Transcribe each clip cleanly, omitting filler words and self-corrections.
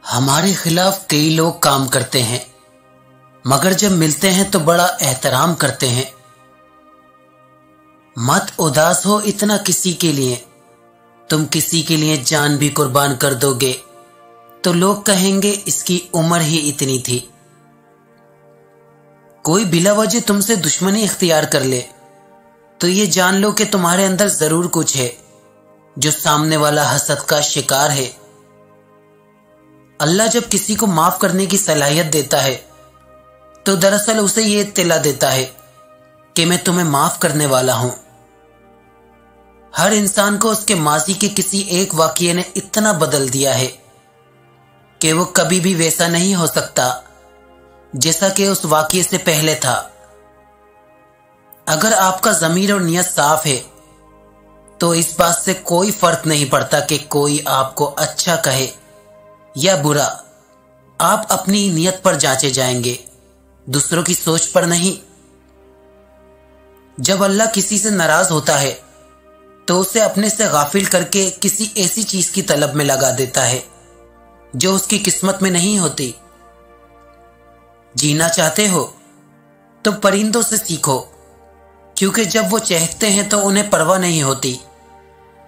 हमारे खिलाफ कई लोग काम करते हैं, मगर जब मिलते हैं तो बड़ा एहतराम करते हैं। मत उदास हो इतना किसी के लिए, तुम किसी के लिए जान भी कुर्बान कर दोगे तो लोग कहेंगे इसकी उम्र ही इतनी थी। कोई बिला वजह तुमसे दुश्मनी इख्तियार कर ले तो ये जान लो कि तुम्हारे अंदर जरूर कुछ है जो सामने वाला हसद का शिकार है। अल्लाह जब किसी को माफ करने की सलाहियत देता है तो दरअसल उसे ये इत्तला देता है कि मैं तुम्हें माफ करने वाला हूं। हर इंसान को उसके माजी के किसी एक वाकये ने इतना बदल दिया है कि वो कभी भी वैसा नहीं हो सकता जैसा कि उस वाकये से पहले था। अगर आपका ज़मीर और नियत साफ है तो इस बात से कोई फर्क नहीं पड़ता कि कोई आपको अच्छा कहे या बुरा। आप अपनी नियत पर जांचे जाएंगे, दूसरों की सोच पर नहीं। जब अल्लाह किसी से नाराज होता है तो उसे अपने से गाफिल करके किसी ऐसी चीज की तलब में लगा देता है जो उसकी किस्मत में नहीं होती। जीना चाहते हो तो परिंदों से सीखो, क्योंकि जब वो चहकते हैं तो उन्हें परवाह नहीं होती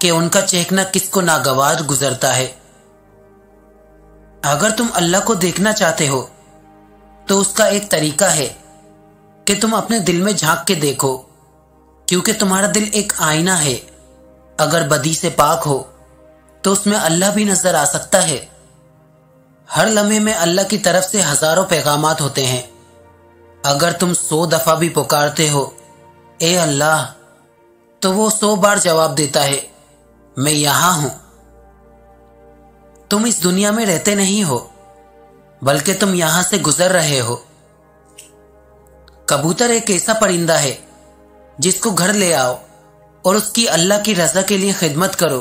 कि उनका चहकना किसको नागवार गुजरता है। अगर तुम अल्लाह को देखना चाहते हो तो उसका एक तरीका है कि तुम अपने दिल में झांक के देखो, क्योंकि तुम्हारा दिल एक आईना है। अगर बदी से पाक हो तो उसमें अल्लाह भी नजर आ सकता है। हर लम्हे में अल्लाह की तरफ से हजारों पैगामात होते हैं। अगर तुम 100 दफा भी पुकारते हो ए अल्लाह, तो वो 100 बार जवाब देता है मैं यहां हूं। तुम इस दुनिया में रहते नहीं हो, बल्कि तुम यहां से गुजर रहे हो। कबूतर एक ऐसा परिंदा है जिसको घर ले आओ और उसकी अल्लाह की रजा के लिए खिदमत करो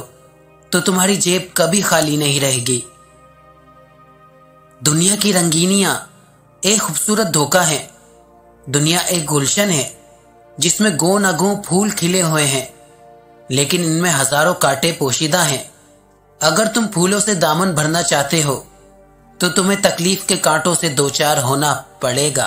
तो तुम्हारी जेब कभी खाली नहीं रहेगी। दुनिया की रंगीनियां एक खूबसूरत धोखा है। दुनिया एक गुलशन है जिसमें गो न गो फूल खिले हुए हैं, लेकिन इनमें हजारों कांटे पोशीदा हैं। अगर तुम फूलों से दामन भरना चाहते हो तो तुम्हें तकलीफ के कांटों से दो चार होना पड़ेगा।